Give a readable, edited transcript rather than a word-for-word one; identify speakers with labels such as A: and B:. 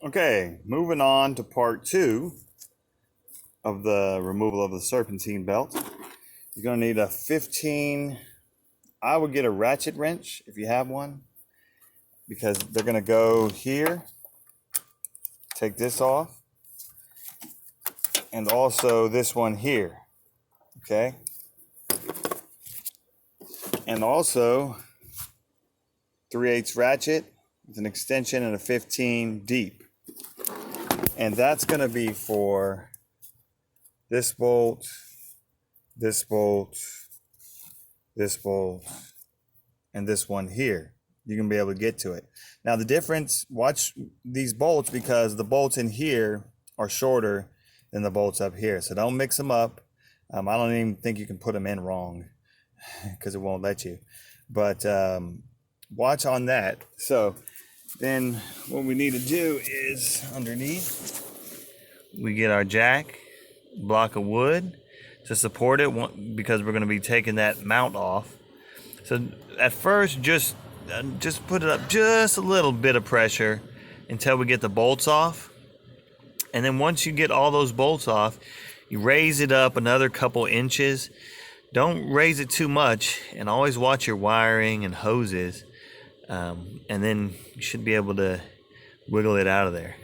A: Okay, moving on to part 2 of the removal of the serpentine belt. You're going to need a 15, I would get a ratchet wrench if you have one, because they're going to go here. Take this off, and also this one here, okay? And also 3/8 ratchet with an extension and a 15 deep. And that's going to be for this bolt, this bolt, this bolt, and this one here. You're going to be able to get to it. Now the difference, watch these bolts, because the bolts in here are shorter than the bolts up here. So don't mix them up. I don't even think you can put them in wrong because it won't let you. But watch on that. So then what we need to do is underneath, we get our jack, block of wood to support it, because we're going to be taking that mount off. So at first, just put it up just a little bit of pressure until we get the bolts off. And then once you get all those bolts off, you raise it up another couple inches. Don't raise it too much, and always watch your wiring and hoses. And then you should be able to wiggle it out of there.